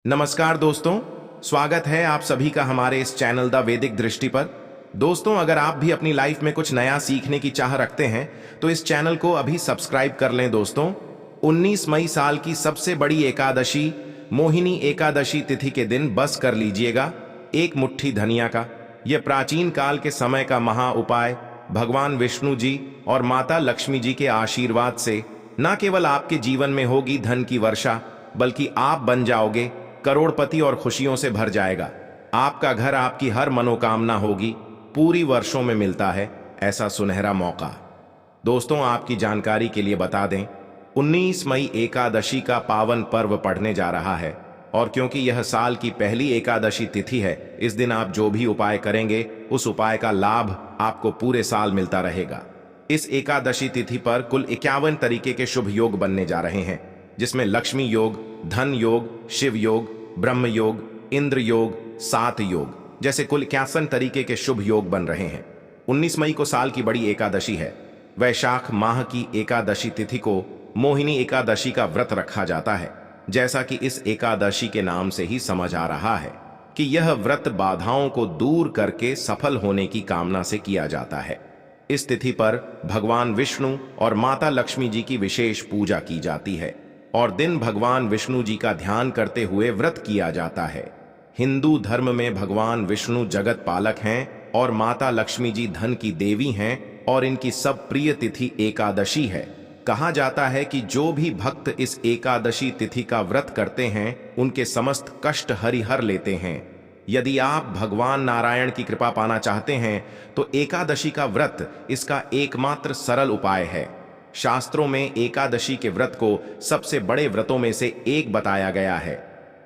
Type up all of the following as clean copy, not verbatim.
नमस्कार दोस्तों, स्वागत है आप सभी का हमारे इस चैनल द वैदिक दृष्टि पर। दोस्तों, अगर आप भी अपनी लाइफ में कुछ नया सीखने की चाह रखते हैं तो इस चैनल को अभी सब्सक्राइब कर लें। दोस्तों, 19 मई साल की सबसे बड़ी एकादशी मोहिनी एकादशी तिथि के दिन बस कर लीजिएगा एक मुट्ठी धनिया का। यह प्राचीन काल के समय का महा उपाय भगवान विष्णु जी और माता लक्ष्मी जी के आशीर्वाद से न केवल आपके जीवन में होगी धन की वर्षा, बल्कि आप बन जाओगे करोड़पति और खुशियों से भर जाएगा। आपका घर, आपकी हर मनोकामना होगी, पूरी वर्षों में मिलता है ऐसा सुनहरा मौका। दोस्तों, आपकी जानकारी के लिए बता दें, 19 मई एकादशी का पावन पर्व पड़ने जा रहा है और क्योंकि यह साल की पहली एकादशी तिथि है, इस दिन आप जो भी उपाय करेंगे उस उपाय का लाभ आपको पूरे साल मिलता रहेगा। इस एकादशी तिथि पर कुल 51 तरीके के शुभ योग बनने जा रहे हैं, जिसमें लक्ष्मी योग, धन योग, शिव योग, ब्रह्म योग, इंद्र योग, सात योग जैसे कुल 51 तरीके के शुभ योग बन रहे हैं। 19 मई को साल की बड़ी एकादशी है। वैशाख माह की एकादशी तिथि को मोहिनी एकादशी का व्रत रखा जाता है, जैसा कि इस एकादशी के नाम से ही समझ आ रहा है कि यह व्रत बाधाओं को दूर करके सफल होने की कामना से किया जाता है। इस तिथि पर भगवान विष्णु और माता लक्ष्मी जी की विशेष पूजा की जाती है और दिन भगवान विष्णु जी का ध्यान करते हुए व्रत किया जाता है। हिंदू धर्म में भगवान विष्णु जगत पालक हैं और माता लक्ष्मी जी धन की देवी हैं और इनकी सब प्रिय तिथि एकादशी है। कहा जाता है कि जो भी भक्त इस एकादशी तिथि का व्रत करते हैं उनके समस्त कष्ट हरिहर लेते हैं। यदि आप भगवान नारायण की कृपा पाना चाहते हैं तो एकादशी का व्रत इसका एकमात्र सरल उपाय है। शास्त्रों में एकादशी के व्रत को सबसे बड़े व्रतों में से एक बताया गया है।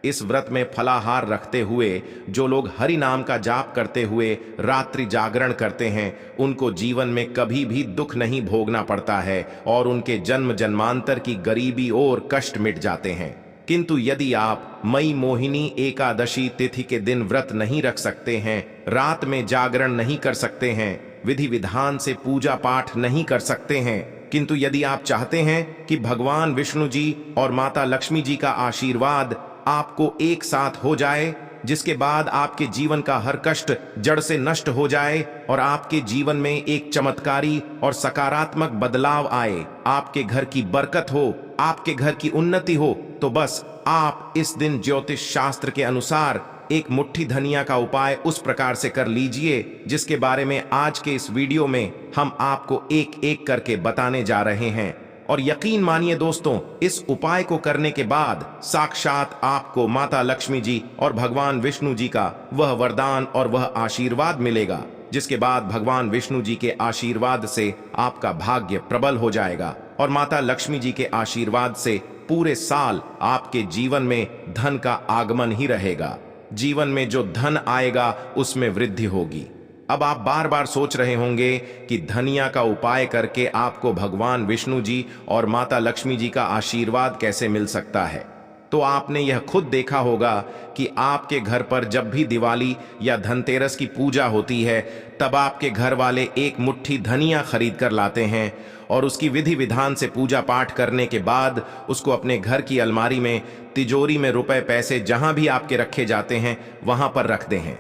इस व्रत में फलाहार रखते हुए जो लोग हरि नाम का जाप करते हुए रात्रि जागरण करते हैं उनको जीवन में कभी भी दुख नहीं भोगना पड़ता है और उनके जन्म जन्मांतर की गरीबी और कष्ट मिट जाते हैं। किंतु यदि आप मई मोहिनी एकादशी तिथि के दिन व्रत नहीं रख सकते हैं, रात में जागरण नहीं कर सकते हैं, विधि विधान से पूजा पाठ नहीं कर सकते हैं, किंतु यदि आप चाहते हैं कि भगवान विष्णु जी और माता लक्ष्मी जी का आशीर्वाद आपको एक साथ हो जाए, जिसके बाद आपके जीवन का हर कष्ट जड़ से नष्ट हो जाए और आपके जीवन में एक चमत्कारी और सकारात्मक बदलाव आए, आपके घर की बरकत हो, आपके घर की उन्नति हो, तो बस आप इस दिन ज्योतिष शास्त्र के अनुसार एक मुट्ठी धनिया का उपाय उस प्रकार से कर लीजिए जिसके बारे में आज के इस वीडियो में हम आपको एक एक करके बताने जा रहे हैं। और यकीन मानिए दोस्तों, इस उपाय को करने के बाद साक्षात आपको माता लक्ष्मी जी और भगवान विष्णु जी का वह वरदान और वह आशीर्वाद मिलेगा, जिसके बाद भगवान विष्णु जी के आशीर्वाद से आपका भाग्य प्रबल हो जाएगा और माता लक्ष्मी जी के आशीर्वाद से पूरे साल आपके जीवन में धन का आगमन ही रहेगा। जीवन में जो धन आएगा उसमें वृद्धि होगी। अब आप बार बार सोच रहे होंगे कि धनिया का उपाय करके आपको भगवान विष्णु जी और माता लक्ष्मी जी का आशीर्वाद कैसे मिल सकता है। तो आपने यह खुद देखा होगा कि आपके घर पर जब भी दिवाली या धनतेरस की पूजा होती है तब आपके घर वाले एक मुट्ठी धनिया खरीद कर लाते हैं और उसकी विधि विधान से पूजा पाठ करने के बाद उसको अपने घर की अलमारी में, तिजोरी में रुपए पैसे जहां भी आपके रखे जाते हैं वहां पर रखते हैं।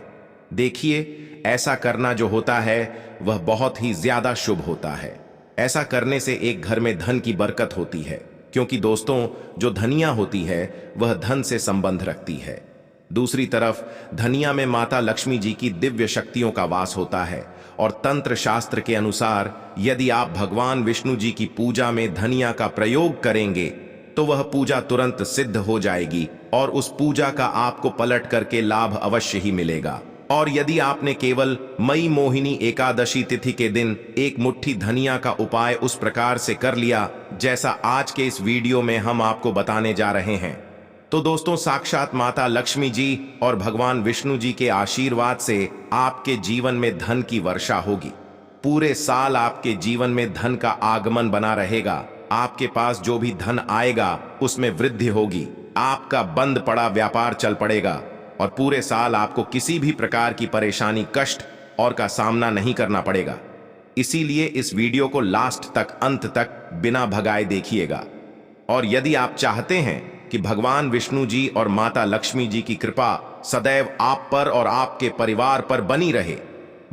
देखिए, ऐसा करना जो होता है वह बहुत ही ज्यादा शुभ होता है। ऐसा करने से एक घर में धन की बरकत होती है, क्योंकि दोस्तों जो धनिया होती है वह धन से संबंध रखती है। दूसरी तरफ धनिया में माता लक्ष्मी जी की दिव्य शक्तियों का वास होता है और तंत्र शास्त्र के अनुसार यदि आप भगवान विष्णु जी की पूजा में धनिया का प्रयोग करेंगे तो वह पूजा तुरंत सिद्ध हो जाएगी और उस पूजा का आपको पलट करके लाभ अवश्य ही मिलेगा। और यदि आपने केवल मई मोहिनी एकादशी तिथि के दिन एक मुट्ठी धनिया का उपाय उस प्रकार से कर लिया जैसा आज के इस वीडियो में हम आपको बताने जा रहे हैं, तो दोस्तों साक्षात माता लक्ष्मी जी और भगवान विष्णु जी के आशीर्वाद से आपके जीवन में धन की वर्षा होगी। पूरे साल आपके जीवन में धन का आगमन बना रहेगा। आपके पास जो भी धन आएगा उसमें वृद्धि होगी। आपका बंद पड़ा व्यापार चल पड़ेगा और पूरे साल आपको किसी भी प्रकार की परेशानी, कष्ट और का सामना नहीं करना पड़ेगा। इसीलिए इस वीडियो को लास्ट तक, अंत तक बिना भगाए देखिएगा। और यदि आप चाहते हैं कि भगवान विष्णु जी और माता लक्ष्मी जी की कृपा सदैव आप पर और आपके परिवार पर बनी रहे।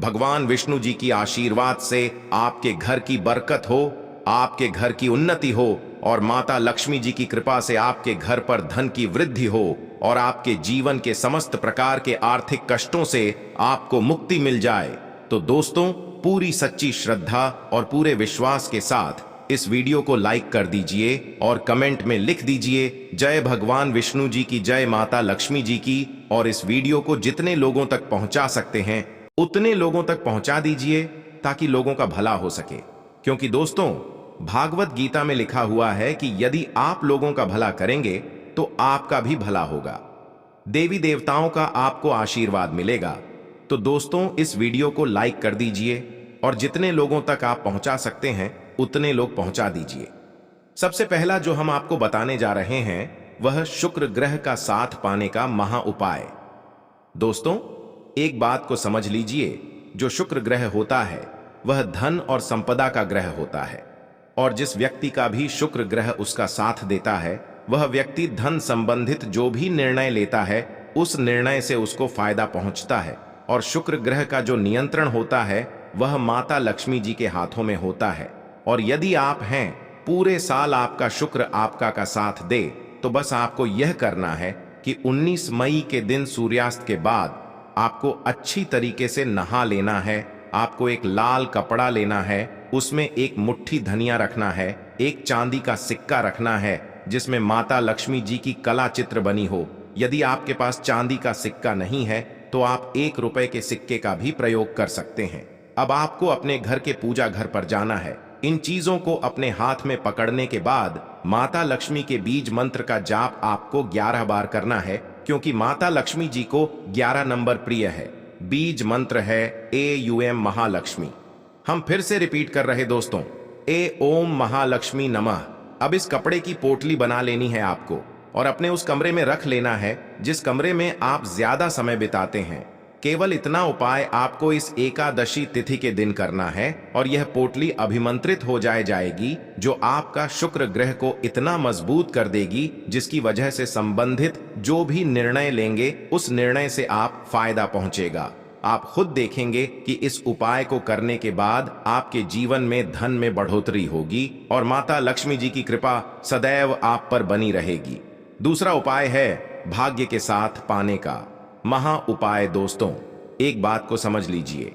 भगवान विष्णु जी की आशीर्वाद से आपके घर की बरकत हो, आपके घर की उन्नति हो और माता लक्ष्मी जी की कृपा से आपके घर पर धन की वृद्धि हो और आपके जीवन के समस्त प्रकार के आर्थिक कष्टों से आपको मुक्ति मिल जाए। तो दोस्तों, पूरी सच्ची श्रद्धा और पूरे विश्वास के साथ इस वीडियो को लाइक कर दीजिए और कमेंट में लिख दीजिए जय भगवान विष्णु जी की, जय माता लक्ष्मी जी की। और इस वीडियो को जितने लोगों तक पहुंचा सकते हैं उतने लोगों तक पहुंचा दीजिए ताकि लोगों का भला हो सके। क्योंकि दोस्तों, भागवत गीता में लिखा हुआ है कि यदि आप लोगों का भला करेंगे तो आपका भी भला होगा, देवी देवताओं का आपको आशीर्वाद मिलेगा। तो दोस्तों, इस वीडियो को लाइक कर दीजिए और जितने लोगों तक आप पहुंचा सकते हैं उतने लोग पहुंचा दीजिए। सबसे पहला जो हम आपको बताने जा रहे हैं वह शुक्र ग्रह का साथ पाने का महा उपाय। दोस्तों, एक बात को समझ लीजिए, जो शुक्र ग्रह होता है वह धन और संपदा का ग्रह होता है और जिस व्यक्ति का भी शुक्र ग्रह उसका साथ देता है वह व्यक्ति धन संबंधित जो भी निर्णय लेता है उस निर्णय से उसको फायदा पहुंचता है। और शुक्र ग्रह का जो नियंत्रण होता है वह माता लक्ष्मी जी के हाथों में होता है। और यदि आप हैं, पूरे साल आपका शुक्र आपका का साथ दे, तो बस आपको यह करना है कि 19 मई के दिन सूर्यास्त के बाद आपको अच्छी तरीके से नहा लेना है। आपको एक लाल कपड़ा लेना है, उसमें एक मुट्ठी धनिया रखना है, एक चांदी का सिक्का रखना है जिसमें माता लक्ष्मी जी की कला चित्र बनी हो। यदि आपके पास चांदी का सिक्का नहीं है तो आप 1 रुपए के सिक्के का भी प्रयोग कर सकते हैं। अब आपको अपने घर के पूजा घर पर जाना है। इन चीजों को अपने हाथ में पकड़ने के बाद माता लक्ष्मी के बीज मंत्र का जाप आपको 11 बार करना है, क्योंकि माता लक्ष्मी जी को 11 नंबर प्रिय है। बीज मंत्र है AUM महालक्ष्मी। हम फिर से रिपीट कर रहे दोस्तों, ए ओम महालक्ष्मी नमः। अब इस कपड़े की पोटली बना लेनी है आपको और अपने उस कमरे में रख लेना है जिस कमरे में आप ज्यादा समय बिताते हैं। केवल इतना उपाय आपको इस एकादशी तिथि के दिन करना है और यह पोटली अभिमंत्रित हो जाएगी, जो आपका शुक्र ग्रह को इतना मजबूत कर देगी जिसकी वजह से संबंधित जो भी निर्णय लेंगे उस निर्णय से आप फायदा पहुंचेगा। आप खुद देखेंगे कि इस उपाय को करने के बाद आपके जीवन में धन में बढ़ोतरी होगी और माता लक्ष्मी जी की कृपा सदैव आप पर बनी रहेगी। दूसरा उपाय है भाग्य के साथ पाने का महा उपाय। दोस्तों, एक बात को समझ लीजिए,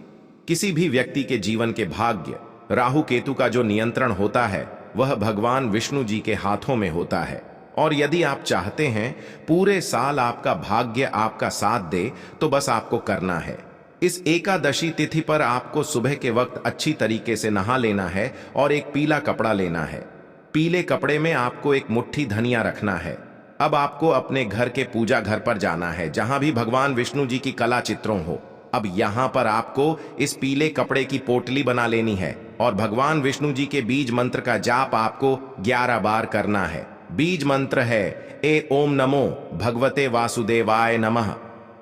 किसी भी व्यक्ति के जीवन के भाग्य, राहु केतु का जो नियंत्रण होता है वह भगवान विष्णु जी के हाथों में होता है। और यदि आप चाहते हैं पूरे साल आपका भाग्य आपका साथ दे तो बस आपको करना है, इस एकादशी तिथि पर आपको सुबह के वक्त अच्छी तरीके से नहा लेना है और एक पीला कपड़ा लेना है। पीले कपड़े में आपको एक मुट्ठी धनिया रखना है। अब आपको अपने घर के पूजा घर पर जाना है जहां भी भगवान विष्णु जी की कला चित्रों हो। अब यहां पर आपको इस पीले कपड़े की पोटली बना लेनी है और भगवान विष्णु जी के बीज मंत्र का जाप आपको 11 बार करना है। बीज मंत्र है ए ओम नमो भगवते वासुदेवाय नमः।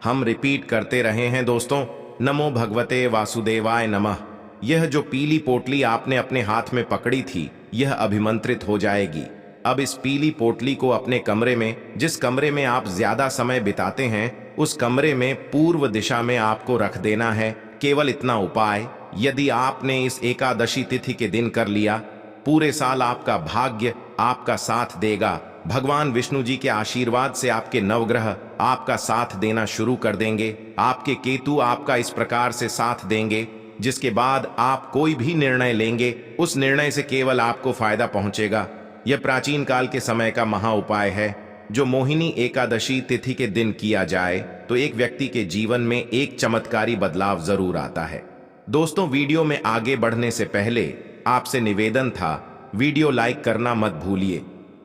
हम रिपीट करते रहे हैं दोस्तों, नमो भगवते वासुदेवाय नमः। यह जो पीली पोटली आपने अपने हाथ में पकड़ी थी यह अभिमंत्रित हो जाएगी। अब इस पीली पोटली को अपने कमरे में, जिस कमरे में आप ज्यादा समय बिताते हैं उस कमरे में पूर्व दिशा में आपको रख देना है। केवल इतना उपाय यदि आपने इस एकादशी तिथि के दिन कर लिया, पूरे साल आपका भाग्य आपका साथ देगा। भगवान विष्णु जी के आशीर्वाद से आपके नवग्रह आपका साथ देना शुरू कर देंगे। आपके केतु आपका इस प्रकार से साथ देंगे जिसके बाद आप कोई भी निर्णय लेंगे उस निर्णय से केवल आपको फायदा पहुंचेगा। यह प्राचीन काल के समय का महा उपाय है जो मोहिनी एकादशी तिथि के दिन किया जाए तो एक व्यक्ति के जीवन में एक चमत्कारी बदलाव जरूर आता है। दोस्तों, वीडियो में आगे बढ़ने से पहले आपसे निवेदन था, वीडियो लाइक करना मत भूलिए।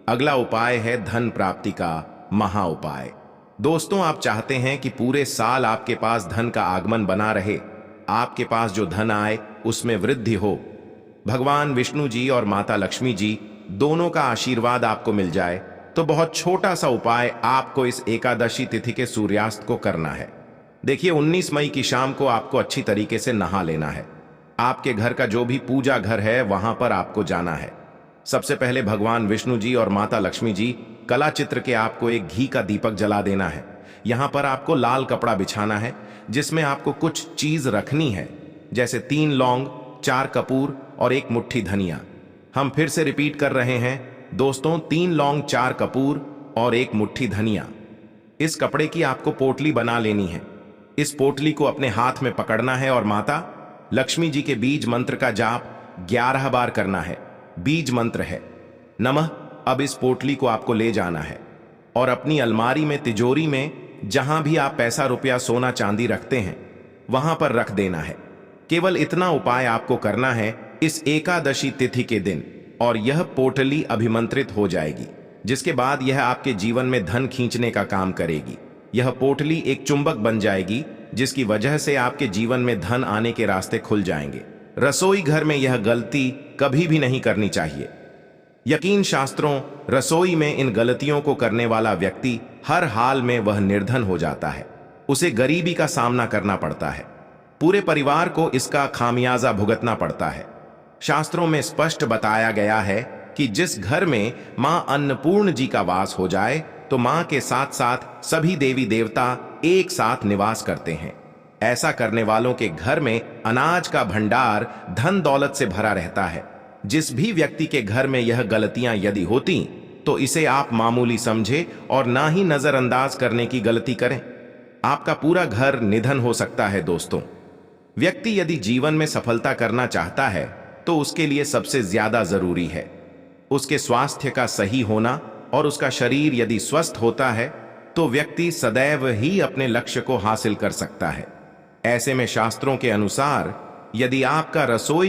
अगला उपाय है धन प्राप्ति का महा उपाय। दोस्तों, आप चाहते हैं कि पूरे साल आपके पास धन का आगमन बना रहे, आपके पास जो धन आए उसमें वृद्धि हो, भगवान विष्णु जी और माता लक्ष्मी जी दोनों का आशीर्वाद आपको मिल जाए, तो बहुत छोटा सा उपाय आपको इस एकादशी तिथि के सूर्यास्त को करना है। देखिए, 19 मई की शाम को आपको अच्छी तरीके से नहा लेना है। आपके घर का जो भी पूजा घर है वहां पर आपको जाना है। सबसे पहले भगवान विष्णु जी और माता लक्ष्मी जी कला चित्र के आपको एक घी का दीपक जला देना है। यहाँ पर आपको लाल कपड़ा बिछाना है जिसमें आपको कुछ चीज रखनी है, जैसे 3 लौंग, 4 कपूर और 1 मुट्ठी धनिया। हम फिर से रिपीट कर रहे हैं दोस्तों, 3 लौंग, 4 कपूर और 1 मुट्ठी धनिया। इस कपड़े की आपको पोटली बना लेनी है। इस पोटली को अपने हाथ में पकड़ना है और माता लक्ष्मी जी के बीज मंत्र का जाप 11 बार करना है। बीज मंत्र है नमः। अब इस पोटली को आपको ले जाना है और अपनी अलमारी में, तिजोरी में, जहां भी आप पैसा, रुपया, सोना, चांदी रखते हैं वहां पर रख देना है। केवल इतना उपाय आपको करना है इस एकादशी तिथि के दिन, और यह पोटली अभिमंत्रित हो जाएगी, जिसके बाद यह आपके जीवन में धन खींचने का काम करेगी। यह पोटली एक चुंबक बन जाएगी जिसकी वजह से आपके जीवन में धन आने के रास्ते खुल जाएंगे। रसोई घर में यह गलती कभी भी नहीं करनी चाहिए। यकीन शास्त्रों, रसोई में इन गलतियों को करने वाला व्यक्ति हर हाल में वह निर्धन हो जाता है, उसे गरीबी का सामना करना पड़ता है, पूरे परिवार को इसका खामियाजा भुगतना पड़ता है। शास्त्रों में स्पष्ट बताया गया है कि जिस घर में मां अन्नपूर्ण जी का वास हो जाए तो मां के साथ साथ सभी देवी देवता एक साथ निवास करते हैं। ऐसा करने वालों के घर में अनाज का भंडार धन दौलत से भरा रहता है। जिस भी व्यक्ति के घर में यह गलतियां यदि होती तो इसे आप मामूली समझे और ना ही नजरअंदाज करने की गलती करें। आपका पूरा घर निधन हो सकता है। दोस्तों, व्यक्ति यदि जीवन में सफलता करना चाहता है तो उसके लिए सबसे ज्यादा जरूरी है उसके स्वास्थ्य का सही होना, और उसका शरीर यदि स्वस्थ होता है तो व्यक्ति सदैव ही अपने लक्ष्य को हासिल कर सकता है। ऐसे में शास्त्रों के अनुसार यदि आपका रसोई